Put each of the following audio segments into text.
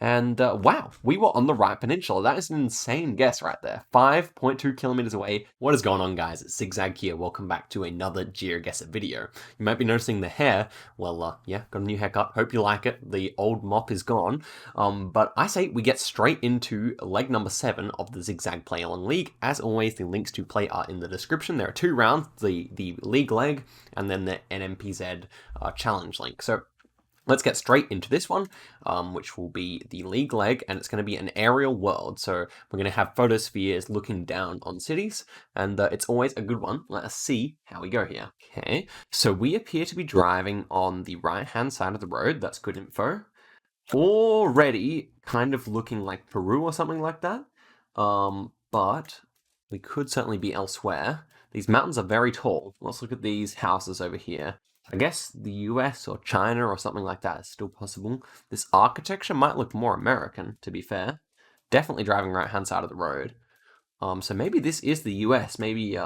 And wow, we were on the right peninsula. That is an insane guess right there. 5.2 kilometers away. What is going on, guys? It's Zigzag here. Welcome back to another Geoguessr video. You might be noticing the hair. Well, yeah, got a new haircut. Hope you like it. The old mop is gone. But I say we get straight into leg number 7 of the Zigzag Play Along League. As always, the links to play are in the description. There are 2 rounds, the league leg and then the NMPZ challenge link. So let's get straight into this one, which will be the league leg, and it's going to be an aerial world. So we're going to have photospheres looking down on cities, and it's always a good one. Let us see how we go here. Okay, so we appear to be driving on the right-hand side of the road. That's good info. Already kind of looking like Peru or something like that, but we could certainly be elsewhere. These mountains are very tall. Let's look at these houses over here. I guess the US or China or something like that is still possible. This architecture might look more American, to be fair. Definitely driving right-hand side of the road. So maybe this is the US, maybe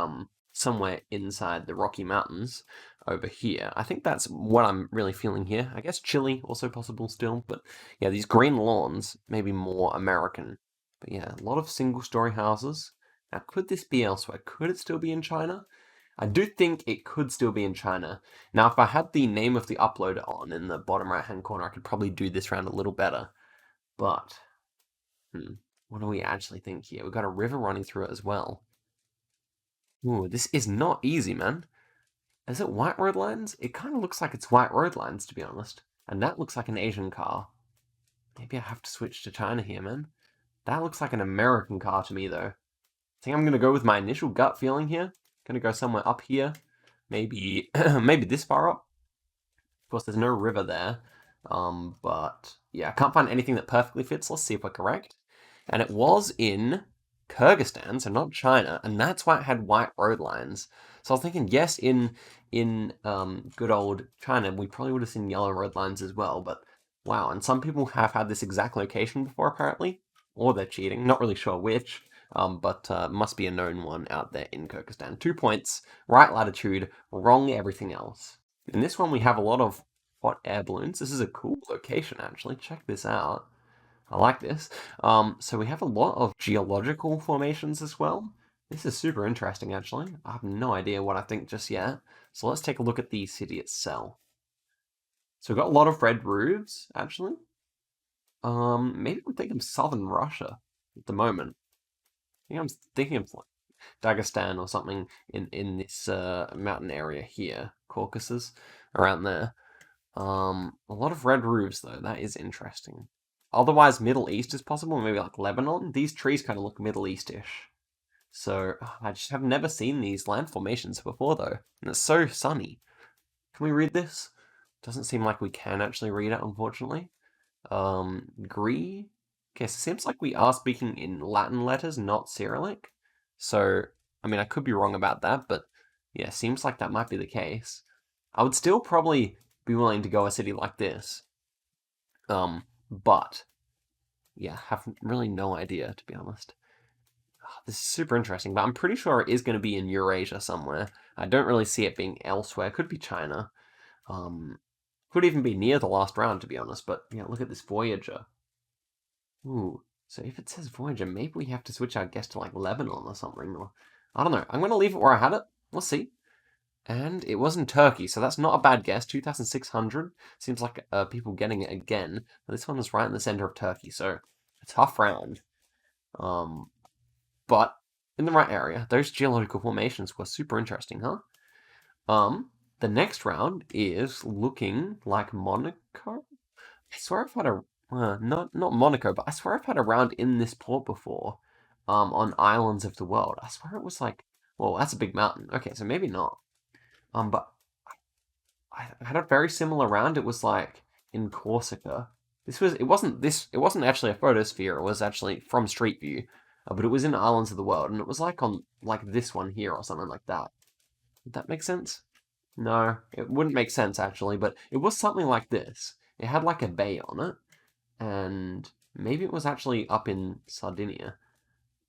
somewhere inside the Rocky Mountains over here. I think that's what I'm really feeling here. I guess Chile also possible still, but yeah, these green lawns maybe more American. But yeah, a lot of single-story houses. Now, could this be elsewhere? Could it still be in China? I do think it could still be in China. Now, if I had the name of the uploader on in the bottom right-hand corner, I could probably do this round a little better. But, what do we actually think here? We've got a river running through it as well. Ooh, this is not easy, man. Is it white road lines? It kind of looks like it's white road lines, to be honest. And that looks like an Asian car. Maybe I have to switch to China here, man. That looks like an American car to me, though. I think I'm going to go with my initial gut feeling here. Gonna go somewhere up here. Maybe maybe this far up. Of course, there's no river there. But yeah, I can't find anything that perfectly fits. Let's see if we're correct. And it was in Kyrgyzstan, so not China, and that's why it had white road lines. So I was thinking, yes, in good old China, we probably would have seen yellow road lines as well. But wow, and some people have had this exact location before, apparently, or they're cheating. Not really sure which. But must be a known one out there in Kyrgyzstan. 2 points, right latitude, wrong everything else. In this one, we have a lot of hot air balloons. This is a cool location, actually. Check this out. I like this. So we have a lot of geological formations as well. This is super interesting, actually. I have no idea what I think just yet. So let's take a look at the city itself. So we've got a lot of red roofs, actually. Maybe I'm thinking southern Russia at the moment. I'm thinking of like Dagestan or something in this mountain area here, Caucasus, around there. A lot of red roofs though. That is interesting. Otherwise, Middle East is possible. Maybe like Lebanon. These trees kind of look Middle Eastish. So I just have never seen these land formations before though, and it's so sunny. Can we read this? Doesn't seem like we can actually read it, unfortunately. Gree. Okay, so it seems like we are speaking in Latin letters, not Cyrillic. So, I mean, I could be wrong about that, but yeah, seems like that might be the case. I would still probably be willing to go a city like this. But yeah, have really no idea, to be honest. This is super interesting, but I'm pretty sure it is going to be in Eurasia somewhere. I don't really see it being elsewhere. Could be China. Could even be near the last round, to be honest. But yeah, look at this Voyager. Ooh, so if it says Voyager, maybe we have to switch our guess to like Lebanon or something. Or I don't know. I'm going to leave it where I had it. We'll see. And it was in Turkey, so that's not a bad guess. 2,600. Seems like people getting it again. But this one is right in the center of Turkey, so a tough round. But in the right area. Those geological formations were super interesting, huh? The next round is looking like Monaco. I swear I've had a not Monaco, but I swear I've had a round in this port before. On Islands of the World. I swear it was like, well, that's a big mountain. Okay, so maybe not. But I had a very similar round. It was like in Corsica. It wasn't actually a photosphere. It was actually from Street View, but it was in Islands of the World, and it was like on like this one here or something like that. Would that make sense? No, it wouldn't make sense actually, but it was something like this. It had like a bay on it, and maybe it was actually up in Sardinia.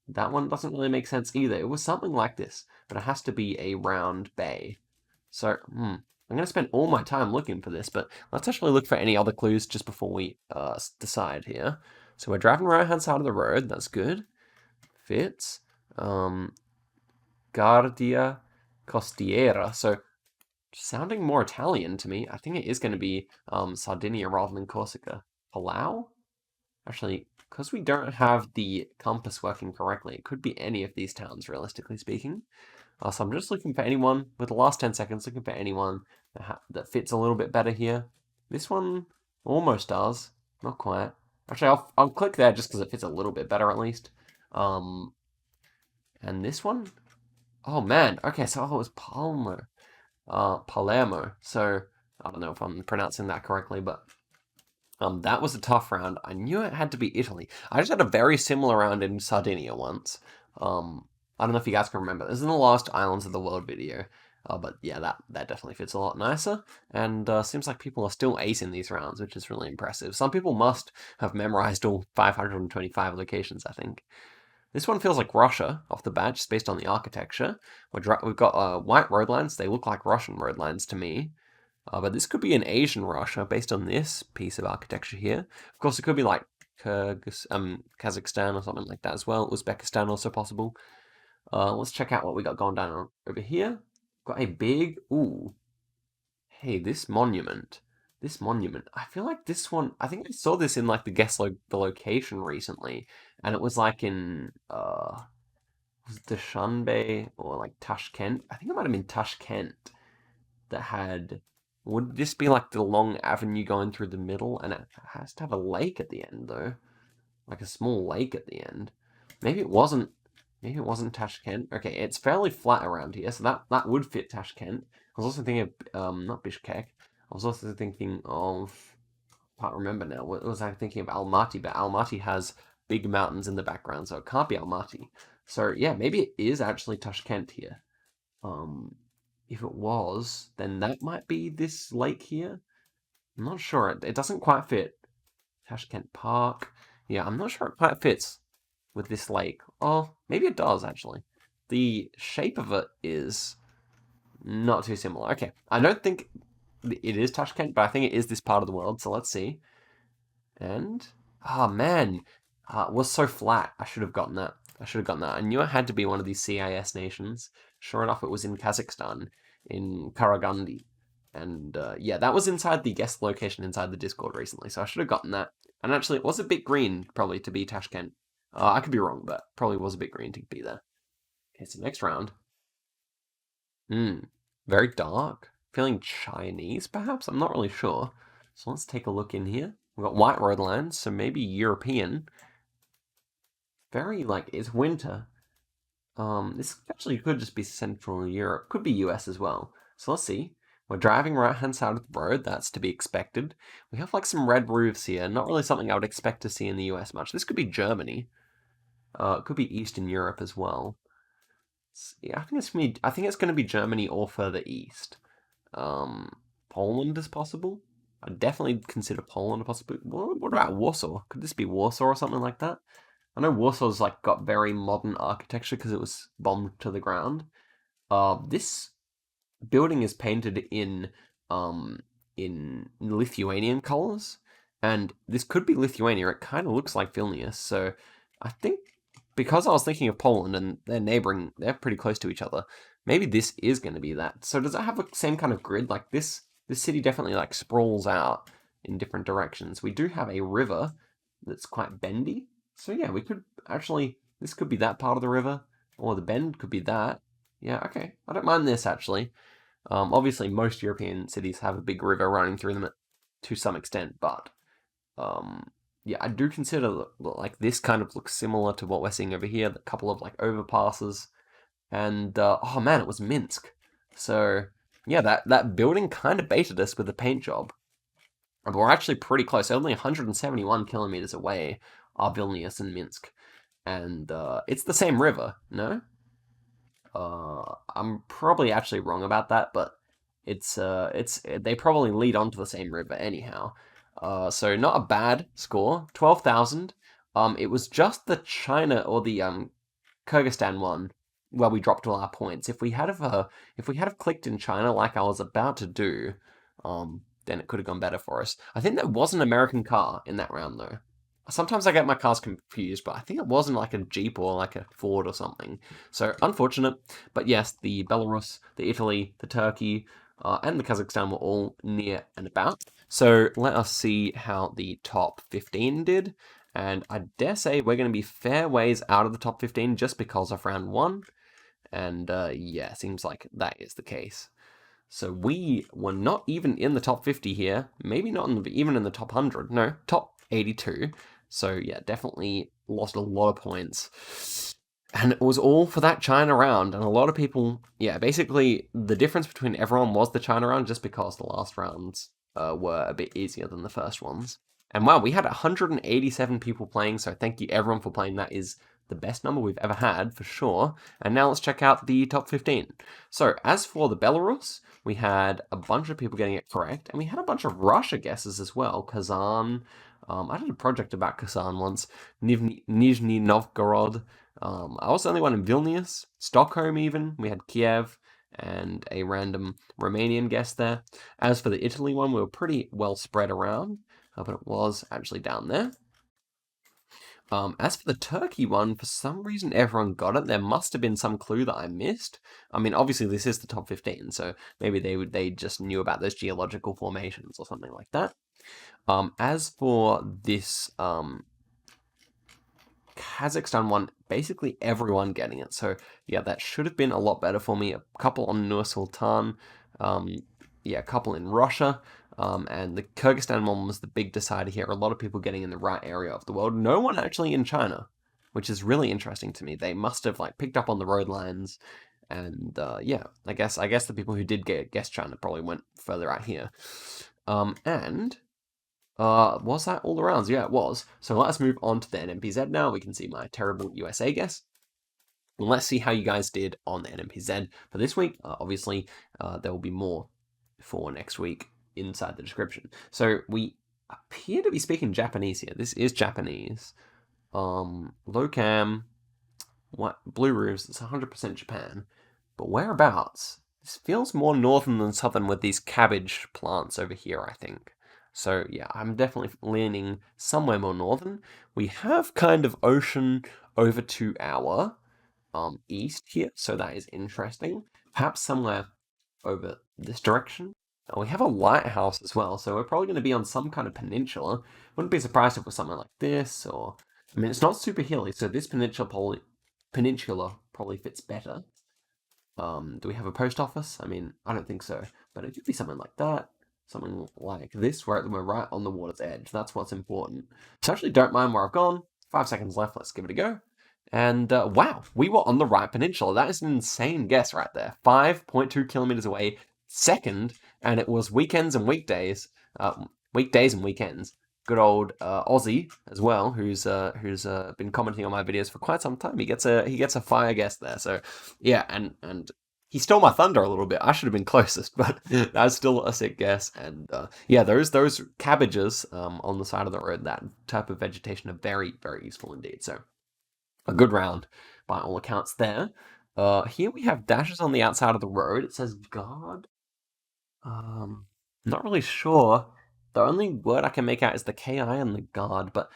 That one doesn't really make sense either. It was something like this, but it has to be a round bay. So, I'm going to spend all my time looking for this, but let's actually look for any other clues just before we decide here. So we're driving right-hand side of the road. That's good. Fits. Guardia Costiera. So sounding more Italian to me. I think it is going to be Sardinia rather than Corsica. Palau? Actually, because we don't have the compass working correctly, it could be any of these towns, realistically speaking. So I'm just looking for anyone, with the last 10 seconds, looking for anyone that fits a little bit better here. This one almost does. Not quite. Actually, I'll click there just because it fits a little bit better at least. And this one? Oh man, okay, so it was Palermo. So, I don't know if I'm pronouncing that correctly, but that was a tough round. I knew it had to be Italy. I just had a very similar round in Sardinia once. I don't know if you guys can remember. This is in the Lost Islands of the World video. But yeah, that definitely fits a lot nicer. And seems like people are still acing these rounds, which is really impressive. Some people must have memorized all 525 locations, I think. This one feels like Russia off the bat, just based on the architecture. We've got white road lines. They look like Russian road lines to me. But this could be an Asian Russia based on this piece of architecture here. Of course, it could be like Kazakhstan or something like that as well. Uzbekistan also possible. Let's check out what we got going down over here. Got a big, ooh, hey, this monument. This monument. I feel like this one, I think I saw this in like the location recently. And it was like in, was it Dushanbe or like Tashkent? I think it might have been Tashkent that had. Would this be like the long avenue going through the middle? And it has to have a lake at the end, though. Like a small lake at the end. Maybe it wasn't. Maybe it wasn't Tashkent. Okay, it's fairly flat around here, so that would fit Tashkent. I was also thinking of not Bishkek. I was also thinking of. I can't remember now. What was I thinking of Almaty? But Almaty has big mountains in the background, so it can't be Almaty. So yeah, maybe it is actually Tashkent here. Um, if it was, then that might be this lake here. I'm not sure. It doesn't quite fit. Tashkent Park. Yeah, I'm not sure it quite fits with this lake. Oh, maybe it does, actually. The shape of it is not too similar. Okay, I don't think it is Tashkent, but I think it is this part of the world, so let's see. And, oh man, it was so flat. I should have gotten that. I should have gotten that. I knew it had to be one of these CIS nations. Sure enough, it was in Kazakhstan, in Karagandi. And yeah, that was inside the guest location inside the Discord recently, so I should have gotten that. And actually, it was a bit green, probably, to be Tashkent. I could be wrong, but probably was a bit green to be there. Okay, so next round. Very dark. Feeling Chinese, perhaps? I'm not really sure. So let's take a look in here. We've got white road lines, so maybe European. Very, like, it's winter. This actually could just be Central Europe. Could be US as well. So let's see. We're driving right-hand side of the road. That's to be expected. We have, like, some red roofs here. Not really something I would expect to see in the US much. This could be Germany. It could be Eastern Europe as well. Yeah, I think it's gonna be Germany or further east. Poland is possible. I'd definitely consider Poland a possibility. What about Warsaw? Could this be Warsaw or something like that? I know Warsaw's like got very modern architecture because it was bombed to the ground. This building is painted in Lithuanian colors, and this could be Lithuania. It kind of looks like Vilnius, so I think because I was thinking of Poland and they're neighboring, they're pretty close to each other. Maybe this is going to be that. So does it have the same kind of grid? Like this city definitely like sprawls out in different directions. We do have a river that's quite bendy. So yeah, we could actually, this could be that part of the river, or the bend could be that. Yeah, okay. I don't mind this actually. Obviously, most European cities have a big river running through them to some extent, but yeah, I do consider like this kind of looks similar to what we're seeing over here. A couple of like overpasses, and oh man, it was Minsk. So yeah, that building kind of baited us with the paint job. But we're actually pretty close. Only 171 kilometers away are Vilnius and Minsk, and it's the same river. No, I'm probably actually wrong about that, but it's they probably lead onto the same river anyhow. So not a bad score. 12,000. It was just the China or the Kyrgyzstan one where we dropped all our points. If we had have clicked in China like I was about to do, then it could have gone better for us. I think there was an American car in that round though. Sometimes I get my cars confused, but I think it wasn't like a Jeep or like a Ford or something. So unfortunate. But yes, the Belarus, the Italy, the Turkey, and the Kazakhstan were all near and about. So let us see how the top 15 did. And I dare say we're going to be fair ways out of the top 15 just because of round one. And yeah, seems like that is the case. So we were not even in the top 50 here. Maybe not even in the top 100. No, top 82. So yeah, definitely lost a lot of points. And it was all for that China round. And a lot of people, yeah, basically the difference between everyone was the China round just because the last rounds were a bit easier than the first ones. And wow, we had 187 people playing, so thank you everyone for playing. That is the best number we've ever had, for sure. And now let's check out the top 15. So, as for the Belarus, we had a bunch of people getting it correct, and we had a bunch of Russia guesses as well. Kazan, I did a project about Kazan once, Nizhny Novgorod. I was the only one in Vilnius, Stockholm even. We had Kiev, and a random Romanian guest there. As for the Italy one, we were pretty well spread around, but it was actually down there. As for the Turkey one, for some reason everyone got it. There must have been some clue that I missed. I mean, obviously this is the top 15, so maybe they just knew about those geological formations or something like that. As for this Kazakhstan one, basically everyone getting it. So yeah, that should have been a lot better for me. A couple on Nur Sultan, yeah, a couple in Russia. And the Kyrgyzstan one was the big decider here. A lot of people getting in the right area of the world. No one actually in China, which is really interesting to me. They must have like picked up on the road lines, and yeah, I guess the people who did guess China probably went further out here. And was that all the rounds? Yeah, it was. So let's move on to the NMPZ now. We can see my terrible USA guess. And let's see how you guys did on the NMPZ for this week. Obviously, there will be more for next week inside the description. So we appear to be speaking Japanese here. This is Japanese. Low cam, what blue roofs, it's 100% Japan. But whereabouts? This feels more northern than southern with these cabbage plants over here, I think. So yeah, I'm definitely leaning somewhere more northern. We have kind of ocean over to our east here, so that is interesting. Perhaps somewhere over this direction. We have a lighthouse as well, so we're probably going to be on some kind of peninsula. Wouldn't be surprised if it was something like this, or I mean, it's not super hilly, so this peninsula probably fits better. Do we have a post office? I mean, I don't think so, but it could be something like that. Something like this, where we're right on the water's edge. That's what's important. So actually, don't mind where I've gone. 5 seconds left. Let's give it a go. And wow, we were on the right peninsula. That is an insane guess right there. 5.2 kilometers away, second, and it was weekends and weekdays, weekdays and weekends. Good old Aussie as well, who's been commenting on my videos for quite some time. He gets a fire guess there. So yeah, and he stole my thunder a little bit. I should have been closest, but that's still a sick guess. And yeah, those cabbages on the side of the road, that type of vegetation, are very, very useful indeed. So a good round by all accounts there. Here we have dashes on the outside of the road. It says guard. Not really sure. The only word I can make out is the KI and the guard, but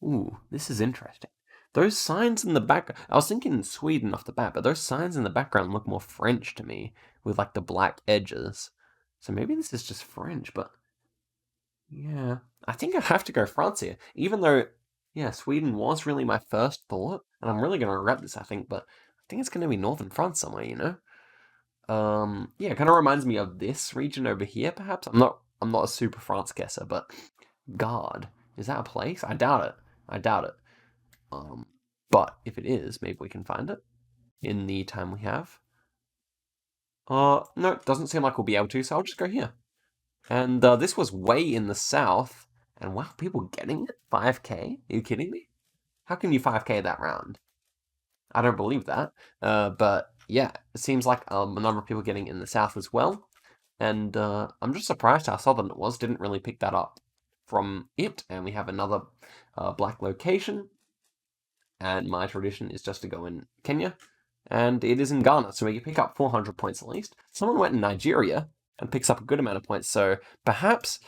ooh, this is interesting. Those signs in the back, I was thinking Sweden off the bat, but those signs in the background look more French to me, with like the black edges. So maybe this is just French, but yeah, I think I have to go France here, even though, yeah, Sweden was really my first thought, and I'm really gonna regret this, I think, but I think it's gonna be northern France somewhere, you know? Yeah, it kind of reminds me of this region over here, perhaps. I'm not a super France guesser, but God, is that a place? I doubt it. I doubt it. But if it is, maybe we can find it in the time we have. No, it doesn't seem like we'll be able to, so I'll just go here. And this was way in the south, and wow, people getting it? 5K? Are you kidding me? How can you 5K that round? I don't believe that. But yeah, it seems like a number of people getting in the south as well. And I'm just surprised how southern it was. Didn't really pick that up from it. And we have another black location. and my tradition is just to go in Kenya, and it is in Ghana, so you pick up 400 points at least. Someone went in Nigeria and picks up a good amount of points, so perhaps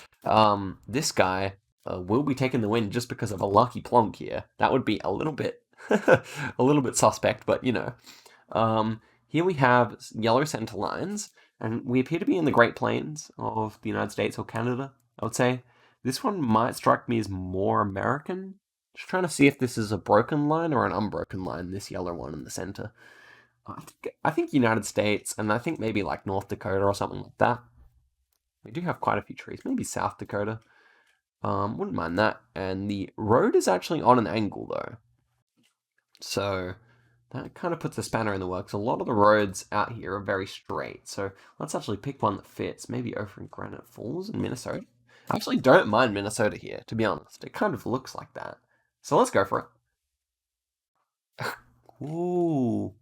this guy will be taking the win just because of a lucky plonk here. That would be a little bit a little bit suspect, but you know. Here we have yellow center lines, and we appear to be in the Great Plains of the United States or Canada, I would say. This one might strike me as more American. Just trying to see if this is a broken line or an unbroken line, this yellow one in the center. I think United States, and I think maybe like North Dakota or something like that. We do have quite a few trees, maybe South Dakota. Wouldn't mind that. And the road is actually on an angle though. So that kind of puts a spanner in the works. A lot of the roads out here are very straight. So let's actually pick one that fits. Maybe over in Granite Falls in Minnesota. I actually don't mind Minnesota here, to be honest. It kind of looks like that. So let's go for it. Ooh.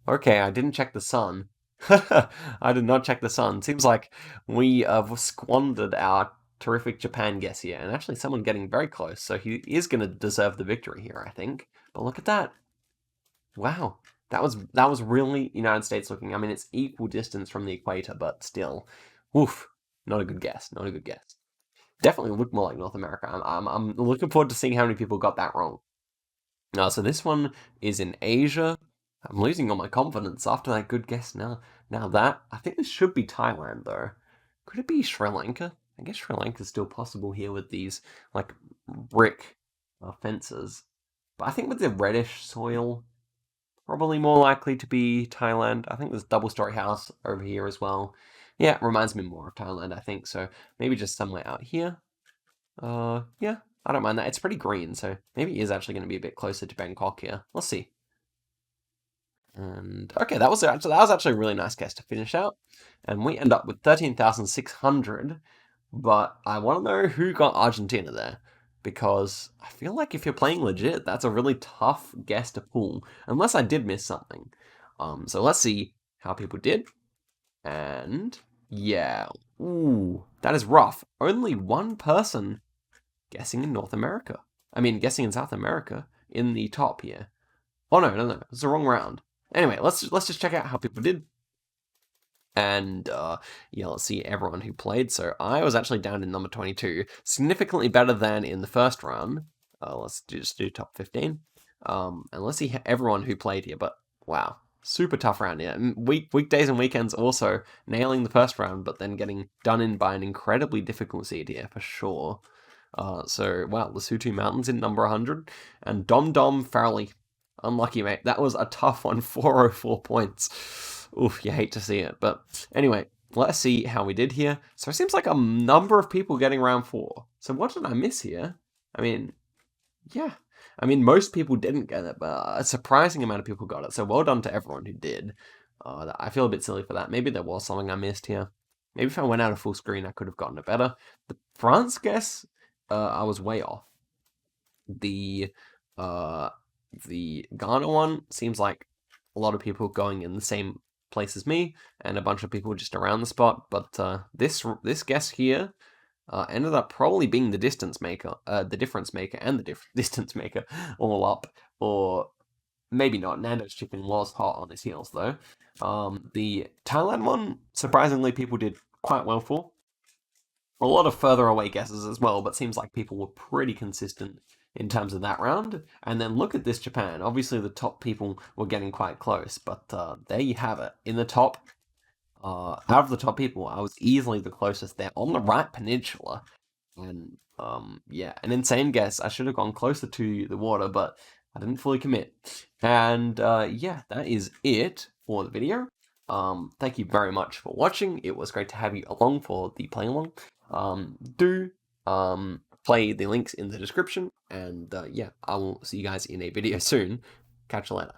Okay, I didn't check the sun. I did not check the sun. Seems like we have squandered our terrific Japan guess here. And actually someone getting very close. So he is going to deserve the victory here, I think. But look at that. Wow. That was really United States looking. I mean, it's equal distance from the equator, but still. Oof. Not a good guess. Not a good guess. Definitely looked more like North America. I'm looking forward to seeing how many people got that wrong. So this one is in Asia. I'm losing all my confidence after that good guess now. Now that, I think this should be Thailand though. Could it be Sri Lanka? I guess Sri Lanka is still possible here with these, like, brick fences. But I think with the reddish soil, probably more likely to be Thailand. I think there's a double-story house over here as well. Yeah, it reminds me more of Thailand, I think. So maybe just somewhere out here. Yeah, I don't mind that. It's pretty green, so maybe it is actually going to be a bit closer to Bangkok here. Let's see. And okay, that was actually a really nice guess to finish out. And we end up with 13,600. But I want to know who got Argentina there. Because I feel like if you're playing legit, that's a really tough guess to pull. Unless I did miss something. So let's see how people did. And yeah. Ooh, that is rough. Only one person guessing in North America. I mean, guessing in South America in the top here. Oh, no. It's the wrong round. Anyway, let's just check out how people did. And yeah, let's see everyone who played. So I was actually down in number 22, significantly better than in the first round. Let's just do top 15. And let's see everyone who played here. But wow, super tough round here. And weekdays and weekends also nailing the first round, but then getting done in by an incredibly difficult seed here for sure. So wow, Lesotho Mountains in number 100, and Dom Dom Farley. Unlucky, mate. That was a tough one, 404 points. Oof, you hate to see it. But anyway, let's see how we did here. So it seems like a number of people getting round 4. So what did I miss here? I mean, yeah. I mean, most people didn't get it, but a surprising amount of people got it. So well done to everyone who did. I feel a bit silly for that. Maybe there was something I missed here. Maybe if I went out of full screen, I could have gotten it better. The France guess, I was way off. The Ghana one seems like a lot of people going in the same place as me, and a bunch of people just around the spot. But this guess here ended up probably being the distance maker, the difference maker, and the distance maker all up. Or maybe not. Nando's chicken was hot on his heels though. The Thailand one, surprisingly, people did quite well for. A lot of further away guesses as well, but seems like people were pretty consistent in terms of that round. And then look at this Japan. Obviously, the top people were getting quite close, but there you have it. In the top, out of the top people, I was easily the closest there on the right peninsula. And yeah, an insane guess. I should have gone closer to the water, but I didn't fully commit. And yeah, that is it for the video. Thank you very much for watching. It was great to have you along for the play along. Do play the links in the description, and yeah, I will see you guys in a video soon. Catch you later.